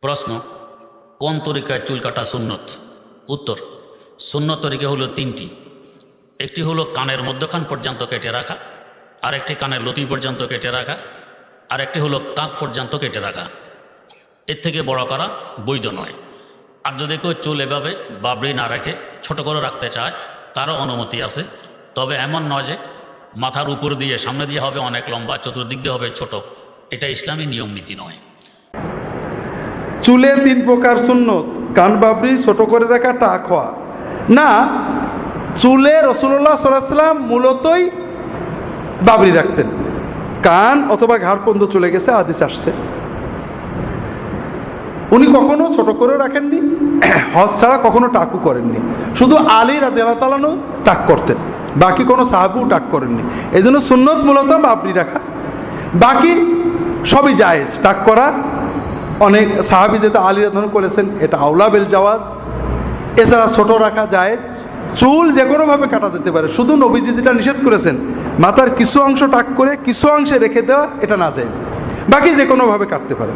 প্রশ্ন, কোন তরিকায় চুল কাটা সুন্নত? উত্তর, সুন্নত তরিকা হলো তিনটি। একটি হলো কানের মধ্যখান পর্যন্ত কেটে রাখা, আরেকটি কানের লতি পর্যন্ত কেটে রাখা, আরেকটি হলো কাঁধ পর্যন্ত কেটে রাখা। এর থেকে বড় করা বৈধ নয়। আর যদি কেউ চুল এভাবে বাবরি না রেখে ছোট করে রাখতে চায়, তারও অনুমতি আছে। তবে এমন নয় যে মাথার উপর দিয়ে সামনে দিয়ে হবে অনেক লম্বা, চতুর্দিক দিয়ে হবে ছোট। এটা ইসলামী নিয়ম নীতি নয়। চুলে তিন প্রকার সুন্নত: কান বাবরি, ছোট করে রাখা, টাক হওয়া। না, চুলে রাসূলুল্লাহ সাল্লাল্লাহু আলাইহি ওয়াসাল্লাম মূলতই বাবরি রাখতেন। কান অথবা ঘাড় পর্যন্ত চলে গেছে, হাদিস আসছে। উনি কখনো ছোট করে রাখেননি, হজ ছাড়া কখনো টাকু করেননি। শুধু আলী রাদিয়াল্লাহু তাআলা আনহু টাক করতেন, বাকি কোনো সাহাবীও টাক করেননি। এই জন্য সুন্নত মূলত বাবরি রাখা, বাকি সবই জায়েজ। টাক করা অনেক সাহাবী যেটা আলী রাদিয়াল্লাহু করেছেন, এটা আউলা বিল জাওয়াজ। এছাড়া ছোট রাখা জায়েজ। চুল যে কোনোভাবে কাটা যেতে পারে, শুধু নবীজি যেটা নিষেধ করেছেন মাথার কিছু অংশ টাক করে কিছু অংশে রেখে দেওয়া, এটা না জায়েজ। বাকি যে কোনোভাবে কাটতে পারে।